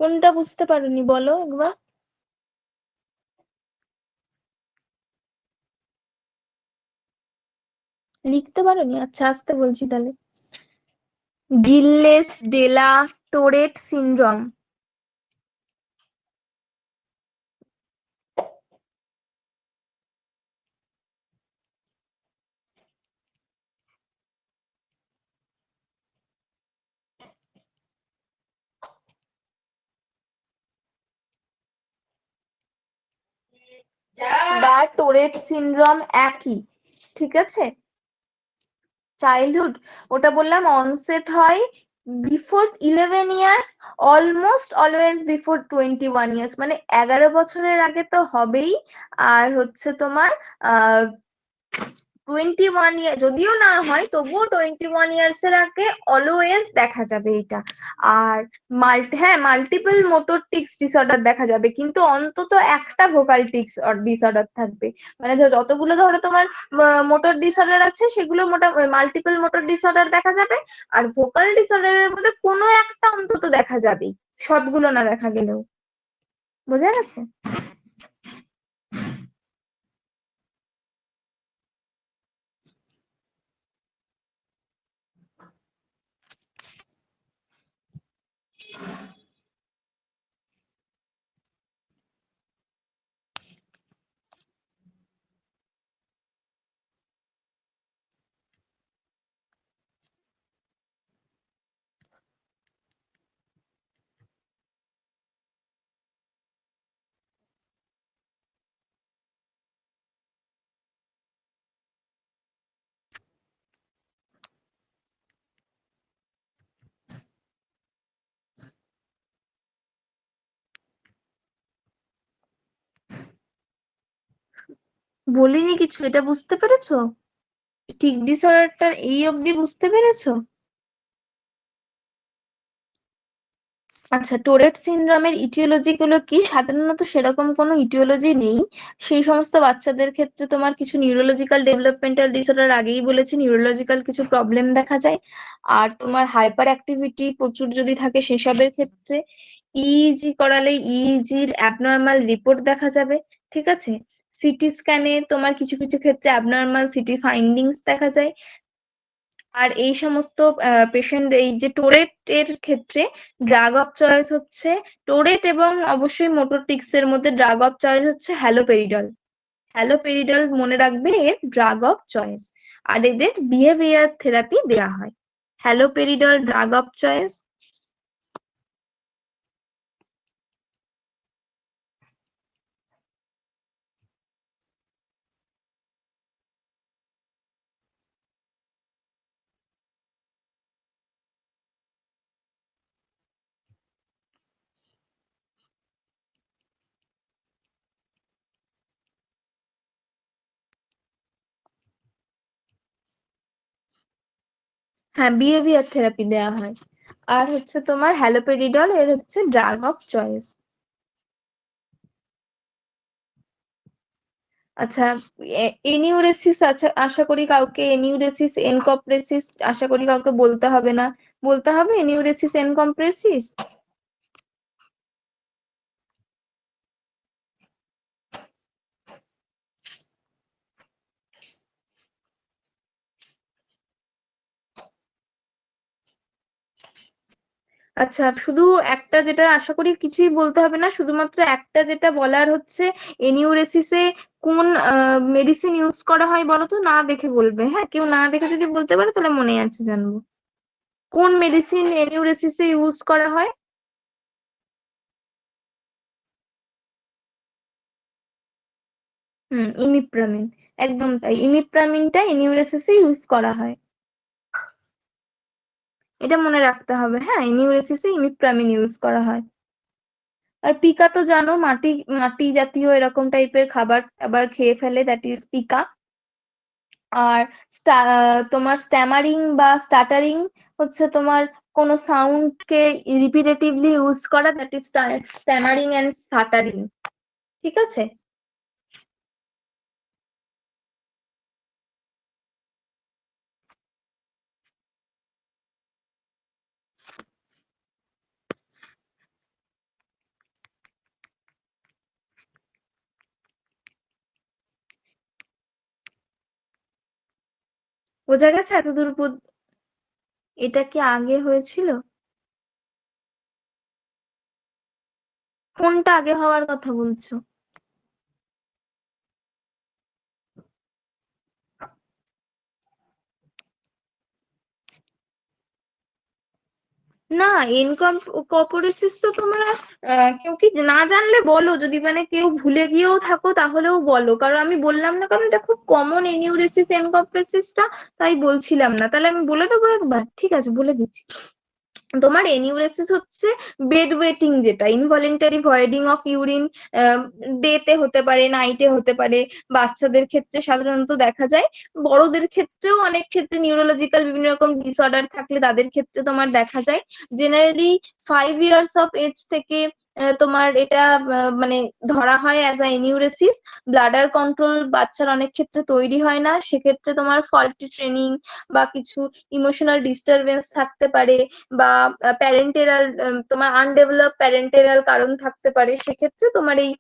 কোনটা বুঝতে পারোনি বলো একবার। লিখতে পারোনি? আচ্ছা, আসতে বলছি তাহলে। গিললেস ডেলা টোরেট সিনড্রোম। বা টোরেট সিনড্রোম একই, ঠিক আছে। চাইল্ডহুড, ওটা বললাম অনসেট হয় before 11 years, almost always before 21 years, মানে 11 বছরের আগে তো হবেই। আর হচ্ছে তোমার 21 ইয়ার যদিও না হয়, তবুও 21 ইয়ার্স এর আগে অলওয়েজ দেখা যাবে এটা। আর হ্যাঁ, মাল্টিপল মোটর টিক্স ডিসঅর্ডার দেখা যাবে, কিন্তু অন্তত একটা ভোকাল টিক্স ডিসঅর্ডার থাকবে। মানে যতগুলো ধরো তোমার মোটর ডিসঅর্ডার আছে, সেগুলো মাল্টিপল মোটর ডিসঅর্ডার দেখা যাবে, আর ভোকাল ডিসঅর্ডারের মধ্যে কোনো একটা অন্তত দেখা যাবেই, সবগুলো না দেখা গেলেও। বোঝা গেছে? বলিনি কিছু, এটা বুঝতে পেরেছো? টিক ডিসঅর্ডারটা এই অবধি বুঝতে পেরেছো? আচ্ছা, টোরেট সিনড্রোমের ইটিওলজি গুলো কি? সাধারণত সেরকম কোনো ইটিওলজি নেই। সেই সমস্ত বাচ্চাদের ক্ষেত্রে তোমার কিছু নিউরোলজিক্যাল ডেভেলপমেন্টাল ডিসঅর্ডার, আগেই বলেছি নিউরোলজিক্যাল কিছু প্রবলেম দেখা যায়। আর তোমার হাইপার অ্যাক্টিভিটি প্রচুর যদি থাকে সেসবের ক্ষেত্রে ইইজি করালে ইইজির অ্যাবনর্মাল রিপোর্ট দেখা যাবে। ঠিক আছে, সিটি স্ক্যানে তোমার কিছু কিছু ক্ষেত্রে অ্যাবনর্মাল সিটি ফাইন্ডিংস দেখা যায়। আর এই সমস্ত পেশেন্ট, এই যে টোরেট এর ক্ষেত্রে ড্রাগ অফ চয়েস হচ্ছে টোরেট, এবং অবশ্যই মোটোটিক্স এর মধ্যে ড্রাগ অফ চয়েস হচ্ছে হ্যালোপেরিডল। হ্যালোপেরিডল মনে রাখবে এর ড্রাগ অফ চয়েস। আর এদের বিহেভিয়ার থেরাপি দেওয়া হয়। Haloperidol drug of choice. হ্যাঁ, বিহেভিয়ার থেরাপি দেওয়া হয়। আর হচ্ছে তোমার হ্যালোপেরিডল এর হচ্ছে ড্রাগ অফ চয়েস। আচ্ছা, এনিউরেসিস, আচ্ছা আশা করি কাউকে এনিউরেসিস এনকপ্রেসিস আশা করি কাউকে বলতে হবে না। বলতে হবে এনিউরেসিস এনকম্প্রেসিস? আচ্ছা, শুধু একটা, যেটা আশা করি কিছুই বলতে হবে না, শুধুমাত্র একটা যেটা বলার হচ্ছে, এনিউরেসিসে কোন মেডিসিন ইউজ করা হয় বলো তো, না দেখে বলবে, হ্যাঁ, কেউ না দেখে যদি বলতে পারে তাহলে মনে আছে, জানবো। কোন মেডিসিন এনিউরেসিসে ইউজ করা হয়? ইমিপ্রামিন। একদম তাই, ইমিপ্রামিনটা এনিউরেসিসে ইউজ করা হয়। এটা মনে রাখতে হবে, হ্যাঁ, এনিউরেসিসে ইমিপ্রামিন ইউজ করা হয়। আর পিকা তো জানো, মাটি মাটি জাতীয় এরকম টাইপের খাবার আবার খেয়ে ফেলে, দ্যাট ইজ পিকা। আর তোমার স্ট্যামারিং বা স্টাটারিং হচ্ছে তোমার কোনো সাউন্ডকে রিপিটেটিভলি ইউজ করা, দ্যাট ইজ স্ট্যামারিং অ্যান্ড স্টাটারিং। ঠিক আছে। বোঝা গেছে এতদূর এটা কি আগে হয়েছিল? কোনটা আগে হওয়ার কথা বলছো? না, ইনকাম কর্পোরেসিস তো তোমরা কেউ কি না জানলে বলো, যদি মানে কেউ ভুলে গিয়েও থাকো তাহলেও বলো, কারণ আমি বললাম না, কারণ এটা খুব কমন এনিউরেসিস এনকপ্রেসিসটা, তাই বলছিলাম না। তাহলে আমি বলে দেবো একবার, ঠিক আছে, বলে দিচ্ছি। তোমার এনিউরেসিস হচ্ছে বেড ওয়েটিং, যেটা ইনভলেন্টারি ভয়েডিং অফ ইউরিন, ডেতে হতে পারে, নাইটে হতে পারে। বাচ্চাদের ক্ষেত্রে সাধারণত দেখা যায়, বড়দের ক্ষেত্রেও অনেক ক্ষেত্রে নিউরোলজিক্যাল বিভিন্ন রকম ডিসঅর্ডার থাকলে তাদের ক্ষেত্রে তোমার দেখা যায়। জেনারেলি 5 ইয়ার্স অফ এজ থেকে তোমার এটা মানে ধরা হয় অ্যাজ আ এনিউরেসিস। ব্লাডার কন্ট্রোল বাচ্চার অনেক ক্ষেত্রে তৈরি হয় না, সেক্ষেত্রে তোমার ফল্টি ট্রেনিং বা কিছু ইমোশনাল ডিস্টারবেন্স থাকতে পারে, বা প্যারেন্টেরাল, তোমার আনডেভেলপ প্যারেন্টেরাল কারণ থাকতে পারে, সেক্ষেত্রে তোমার এই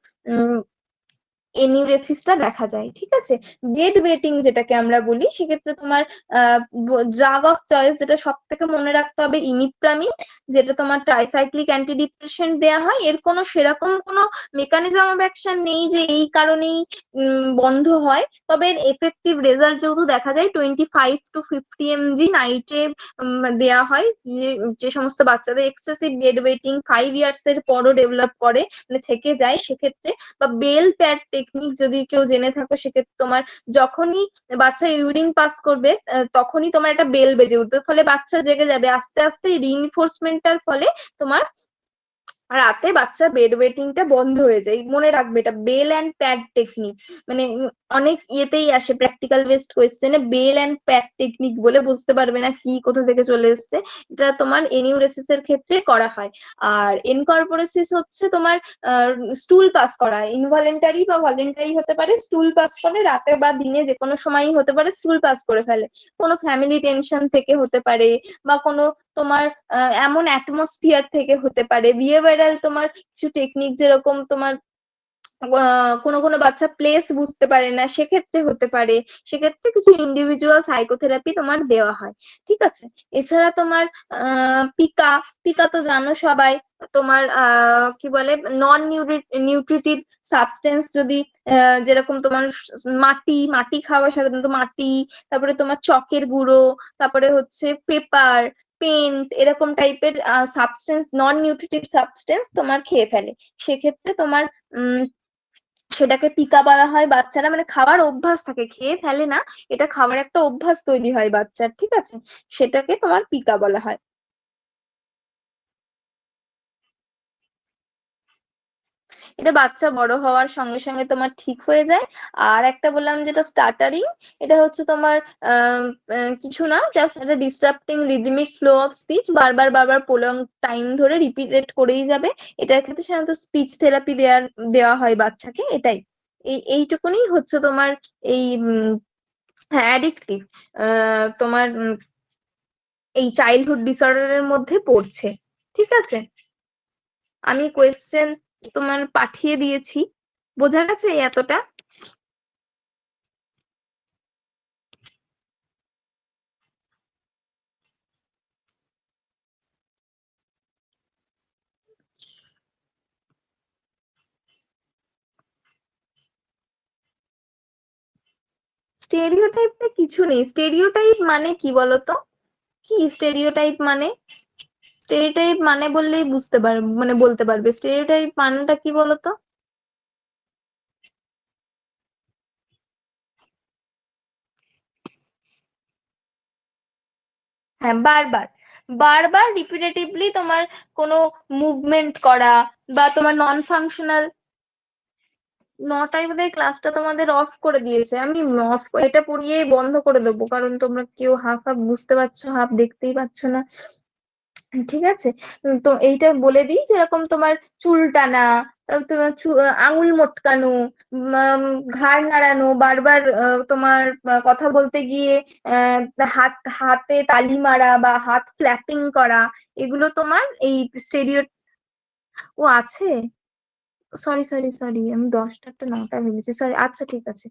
এনিউরেসিসটা দেখা যায়। ঠিক আছে। বেড ওয়েটিং যেটাকে আমরা বলি, সেক্ষেত্রে তোমার ড্রাগ অফ চয়েস যেটা সব থেকে মনে রাখতে হবে, ইমিপ্রামিন, যেটা তোমার ট্রাইসাইক্লিক অ্যান্টি ডিপ্রেশন দেওয়া হয়। এর কোনো সেরকম কোনো মেকানিজম অফ অ্যাকশন নেই যে এই কারণেই বন্ধ হয়, তবে এফেক্টিভ রেজাল্ট যেহেতু দেখা যায়, 25 to 50 mg নাইটে দেওয়া হয়। যে যে সমস্ত বাচ্চাদের এক্সেসিভ বেড ওয়েটিং 5 ইয়ার্স এর পরও ডেভেলপ করে, মানে থেকে যায়, সেক্ষেত্রে, বা বেল প্যাড টেকনিক যদি কেউ জেনে থাকো, সেক্ষেত্রে তোমার যখনই বাচ্চা ইউরিন পাস করবে তখনই তোমার একটা বেল বেজে উঠবে, ফলে বাচ্চা জেগে যাবে, আস্তে আস্তে রিইনফোর্সমেন্টটার ফলে তোমার রাতে বাচ্চার বেড ওয়েটিংটা বন্ধ হয়ে যায়। মনে রাখবে, এটা বেল অ্যান্ড প্যাড টেকনিক, মানে অনেক ইয়েতেই আসে, প্র্যাকটিক্যাল বেসড কোয়েশ্চেনে বেল অ্যান্ড প্যাড টেকনিক বলে বুঝতে পারবে না কি কোথা থেকে চলে এসছে। এটা তোমার এনিউরেসিস এর ক্ষেত্রে করা হয়। আর এনকর্পোরেসিস হচ্ছে তোমার স্টুল পাস করা, ইনভলেন্টারি বা ভলেন্টারি হতে পারে, স্টুল পাস করে রাতে বা দিনে যে কোনো সময়ই হতে পারে, স্টুল পাস করে ফেলে, কোনো ফ্যামিলি টেনশন থেকে হতে পারে, বা কোনো তোমার এমন অ্যাটমসফিয়ার থেকে হতে পারে। বিহেভিয়ারাল তোমার কিছু টেকনিক, যেরকম তোমার কোনো কোনো বাচ্চা প্লেস বুঝতে পারে না, সেক্ষেত্রে হতে পারে, সেক্ষেত্রে কিছু ইন্ডিভিজুয়াল সাইকোথেরাপি তোমার দেওয়া হয়। ঠিক আছে। এছাড়া তোমার পিকা, পিকা তো জানো সবাই, তোমার কি বলে, নন নিউট্রিটিভ সাবস্টেন্স যদি যেরকম তোমার মাটি, মাটি খাওয়া, সাধারণত মাটি, তারপরে তোমার চকের গুঁড়ো, তারপরে হচ্ছে পেপার, পেন্ট, এরকম টাইপের সাবস্টেন্স, নন নিউট্রিটিভ সাবস্টেন্স তোমার খেয়ে ফেলে, সেক্ষেত্রে তোমার উম সেটাকে পিকা বলা হয়। বাচ্চারা মানে খাওয়ার অভ্যাস থাকে, খেয়ে ফেলে না, এটা খাওয়ার একটা অভ্যাস তৈরি হয় বাচ্চার, ঠিক আছে, সেটাকে তোমার পিকা বলা হয়। এটা বাচ্চা বড় হওয়ার সঙ্গে সঙ্গে তোমার ঠিক হয়ে যায়। আর একটা বললাম যেটা স্টাটারিং, এটা হচ্ছে তোমার কিছু না, জাস্ট একটা disturbing rhythmic flow of speech, বারবার বারবার প্রলং টাইম ধরে রিপিটেড করেই যাবে। এটার ক্ষেত্রে সাধারণত স্পিচ থেরাপি দেওয়া হয় বাচ্চাকে, এটাই। এইটুকুনি হচ্ছে তোমার এই হ্যাঁ অ্যাডিকটিভ তোমার এই চাইল্ডহুড ডিসঅর্ডারের মধ্যে পড়ছে। ঠিক আছে, আমি কোয়েশ্চেন তোমার পাঠিয়ে দিয়েছি, বোঝা গেছে এতটা? স্টেরিওটাইপটা কিছু নেই। স্টেরিওটাইপ মানে কি বলতো? কি স্টেরিওটাইপ মানে? স্টেরিওটাইপ মানে বললেই বুঝতে পারবে, মানে বলতে পারবে স্টেরিওটাইপ মানেটা কি বলতো। হ্যাঁ, বারবার বারবার রিপিটেটিভলি তোমার কোনো মুভমেন্ট করা, বা তোমার নন ফাংশনাল। নটায় বোধহয় ক্লাসটা তোমাদের অফ করে দিয়েছে, আমি অফ এটা পড়িয়ে বন্ধ করে দেবো, কারণ তোমরা কেউ হাফ হাফ বুঝতে পারছো, হাফ দেখতেই পাচ্ছ না। ঠিক আছে। তো এইটা বলে দিই, যেরকম তোমার চুল টানা, তারপর তোমার আঙুল মটকানো, উম, ঘাড় নাড়ানো, বারবার তোমার কথা বলতে গিয়ে হাতে তালি মারা বা হাত ফ্ল্যাপিং করা, এগুলো তোমার এই স্টেরিও। ও আছে, সরি সরি সরি, আমি 10টা একটা 9টা ভেবেছি, সরি। আচ্ছা ঠিক আছে।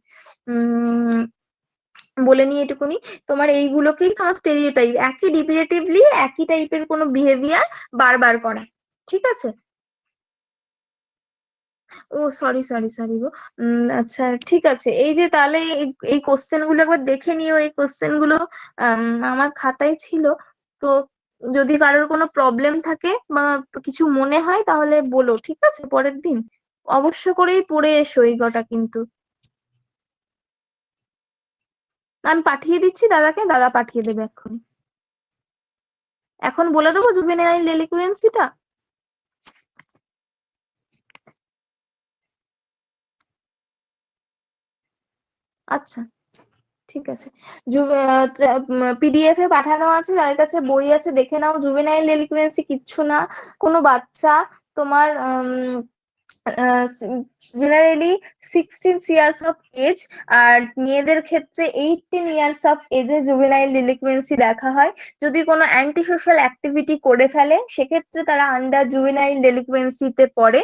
উম বলে নিই এটুকুনি, তোমার এইগুলোকেই তোমার স্টেরিওটাইপ, একই রিপিটেটিভলি একই টাইপের কোনো বিহেভিয়ার বারবার করা। ঠিক আছে। ও সরি সরি সরি গো। আচ্ছা ঠিক আছে, এই যে তাহলে এই কোশ্চেন গুলো একবার দেখে নিও, এই কোশ্চেন গুলো আমার খাতায় ছিল। তো যদি কারোর কোনো প্রবলেম থাকে বা কিছু মনে হয় তাহলে বলো, ঠিক আছে, পরের দিন অবশ্য করেই পড়ে এসো এই কটা কিন্তু। আমি পাঠিয়ে দিচ্ছি দাদাকে, দাদা পাঠিয়ে দেবে এখন। এখন বলে দেবো জুভেনাইল ডেলিকুয়েন্সিটা। আচ্ছা ঠিক আছে। পিডিএফ এ পাঠানো আছে, যার কাছে বই আছে দেখে নাও। জুভেনাইল ডেলিকুয়েন্সি কিচ্ছু না, কোনো বাচ্চা তোমার জেনারেলি 16 ইয়ার্স অফ এজ, আর মেয়েদের ক্ষেত্রে 18 ইয়ার্স অফ এজে জুভেনাইল ডেলিকুয়েন্সি দেখা হয়। যদি কোনো অ্যান্টি সোশ্যাল অ্যাক্টিভিটি করে ফেলে, সেক্ষেত্রে তারা আন্ডার জুভেনাইল ডেলিকুয়েন্সিতে পড়ে।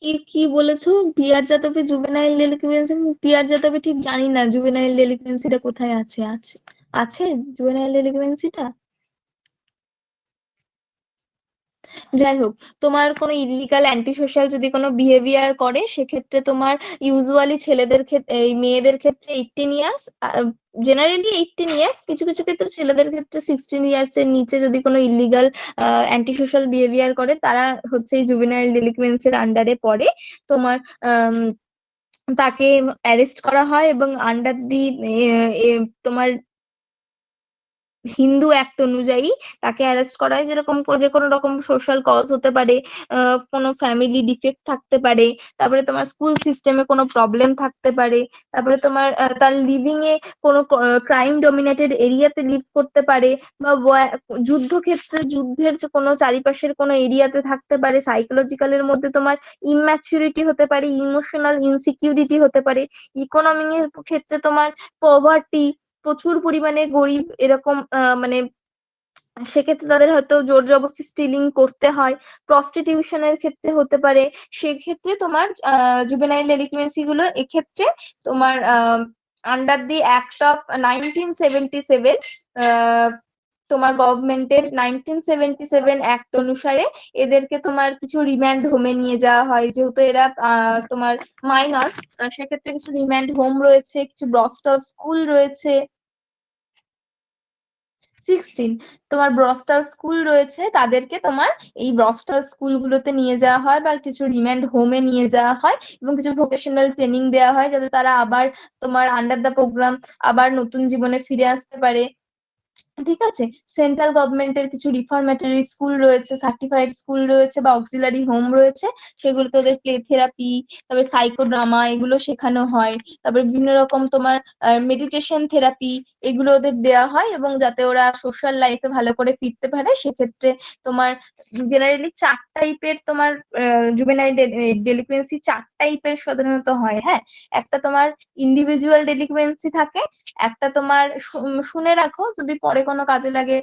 কি কি বলেছো? পিয়ার জাতবে জুভেনাইল ডেলিকুয়েন্সি? পিয়ার জাতবে ঠিক জানি না, জুভেনাইল ডেলিকুয়েন্সিটা কোথায় আছে, আছে আছে জুভেনাইল ডেলিকুয়েন্সিটা। যাই হোক, তোমার কোনো ইলিগাল অ্যান্টি সোশ্যাল যদি কোনো বিহেভিয়ার করে, সেক্ষেত্রে তোমার ইউজুয়ালি ছেলেদের ক্ষেত্রে, এই মেয়েদের ক্ষেত্রে 18 ইয়ার্স, জেনারেলি 18 ইয়ার্স, কিছু কিছু ক্ষেত্রে ছেলেদের ক্ষেত্রে 16 ইয়ার্স এর নিচে যদি কোনো ইলিগাল অ্যান্টি সোশ্যাল বিহেভিয়ার করে, তারা হচ্ছে এই জুভেনাইল ডেলিকুয়েন্সির আন্ডারে পড়ে। তোমার আম, তাকে অ্যারেস্ট করা হয় এবং আন্ডার দি তোমার হিন্দু অ্যাক্ট অনুযায়ী তাকে অ্যারেস্ট করা হয়, যেরকম যে কোনো রকম সোশ্যাল কজ হতে পারে, কোনো ফ্যামিলি ডিফেক্ট থাকতে পারে, তারপরে তোমার স্কুল সিস্টেমে কোনো প্রবলেম থাকতে পারে, তারপরে তোমার তার লিভিং এ কোনো ক্রাইম ডমিনেটেড এরিয়াতে লিভ করতে পারে, বা যুদ্ধক্ষেত্রে যুদ্ধের যে কোনো চারিপাশের কোনো এরিয়াতে থাকতে পারে, সাইকোলজিক্যালের মধ্যে তোমার ইম্যাচুরিটি হতে পারে, ইমোশনাল ইনসিকিউরিটি হতে পারে, ইকোনমিক এর ক্ষেত্রে তোমার পভার্টি, প্রচুর পরিমাণে গরিব এরকম মানে সেক্ষেত্রে তাদের হয়তো জোর জবরদস্তি স্টিলিং করতে হয়, প্রস্টিটিউশনের ক্ষেত্রে হতে পারে। সেক্ষেত্রে তোমার জুভেনাইল ডেলিকুয়েন্সি গুলো এক্ষেত্রে তোমার আন্ডার দি অ্যাক্ট অফ 1977, তোমার গভর্নমেন্টের 1977 অ্যাক্ট অনুসারে এদেরকে তোমার কিছু রিমান্ড হোমে নিয়ে যাওয়া হয়, যেহেতু এরা তোমার মাইনর। সেক্ষেত্রে কিছু রিমান্ড হোম রয়েছে, কিছু ব্রস্টাল স্কুল রয়েছে। 16, তোমার ব্রস্টাল স্কুল রয়েছে, তাদেরকে তোমার এই ব্রস্টাল স্কুলগুলোতে নিয়ে যাওয়া হয় বা কিছু রিমান্ড হোমে নিয়ে যাওয়া হয়, এবং কিছু ভোকেশনাল ট্রেনিং দেওয়া হয় যাতে তারা আবার তোমার আন্ডার দ্য প্রোগ্রাম আবার নতুন জীবনে ফিরে আসতে পারে। ঠিক আছে। সেন্ট্রাল গভর্নমেন্টের কিছু রিফরমেটরি স্কুল রয়েছে, সার্টিফাইড স্কুল রয়েছে বা অক্সিলারি হোম রয়েছে, সেগুলোতে ওদের প্লে থেরাপি, তারপরে সাইকোড্রামা এগুলো শেখানো হয়, তারপরে বিভিন্ন রকম তোমার মেডিটেশন থেরাপি এগুলো ওদের দেওয়া হয়, এবং যাতে ওরা সোশ্যাল লাইফে ভালো করে ফিরতে পারে। সেক্ষেত্রে তোমার জেনারেলি 4 টাইপের তোমার জুভেনাইল ডেলিকুয়েন্সি 4 টাইপের সাধারণত হয়, হ্যাঁ। একটা তোমার ইন্ডিভিজুয়াল ডেলিকুয়েন্সি থাকে, একটা তোমার শুনে রাখো যদি পরে কোনো কাজে লাগে,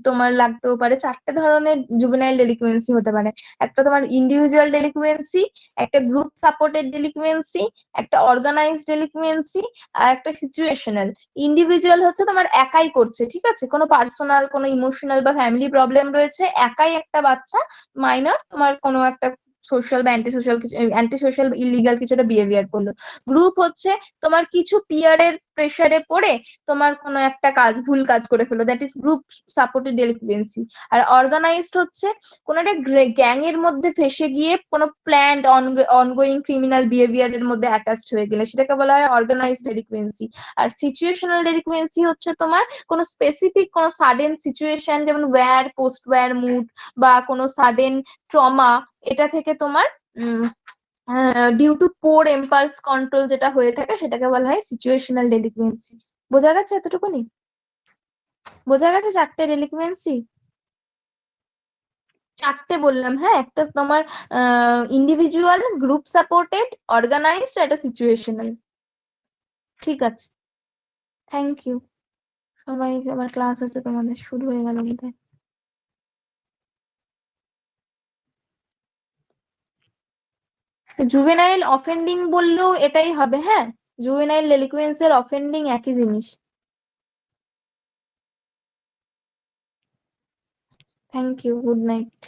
তোমার লাগতেও পারে। 4টে ধরনের জুভেনাইল ডেলিকুয়েন্সি হতে পারে। একটা তোমার ইন্ডিভিজুয়াল ডেলিকুয়েন্সি, একটা গ্রুপ সাপোর্টেড ডেলিকুয়েন্সি, একটা অর্গানাইজড ডেলিকুয়েন্সি, আর একটা সিচুয়েশনাল। ইন্ডিভিজুয়াল হচ্ছে তোমার একাই করছে, ঠিক আছে, কোনো পার্সোনাল কোনো ইমোশনাল বা ফ্যামিলি প্রবলেম রয়েছে, একাই একটা বাচ্চা মাইনর তোমার কোনো একটা সোশ্যাল বা অ্যান্টি সোশ্যাল ইলিগাল কিছুটা বিহেভিয়ার করলো। গ্রুপ হচ্ছে তোমার কিছু পিয়ারের প্রেসারে পড়ে তোমার কোনো একটা কাজ ভুল কাজ করে ফেলো, that is group supported delinquency. আর অর্গানাইজড হচ্ছে কোনো একটা গ্যাং এর মধ্যে ফেসে গিয়ে কোনো প্ল্যান্ড অনগোয়িং ক্রিমিনাল বিহেভিয়ারের মধ্যে অ্যাটাচড হয়ে গেলে সেটাকে বলা হয় অর্গানাইজড ডেলিকুয়েন্সি। আর সিচুয়েশনাল ডেলিকুয়েন্সি হচ্ছে তোমার কোনো স্পেসিফিক কোনো সাডেন সিচুয়েশন, যেমন পোস্ট ওয়্যার মুড বা কোনো সাডেন ট্রমা, এটা থেকে তোমার ডিউ টু পোর এম্পালস কন্ট্রোল যেটা হয়ে থাকে সেটাকে বলা হয় সিচুয়েশনাল ডেলিকুয়েন্সি। বোঝা গেছে এতটুকুনি? বোঝা গেছে 4টে ডেলিকুয়েন্সি? 4টে বললাম, হ্যাঁ। একটা তোমার ইন্ডিভিজুয়াল, গ্রুপ সাপোর্টেড, অর্গানাইজড, একটা সিচুয়েশনাল। ঠিক আছে, থ্যাংক ইউ। সবাই আবার ক্লাস আছে, তোমাদের শুরু হয়ে গেল বোধহয়। জুভেনাইল অফেন্ডিং বললেও এটাই হবে, হ্যাঁ। জুভেনাইল ডেলিকুয়েন্সি আর অফেন্ডিং একই জিনিস। Thank you, good night.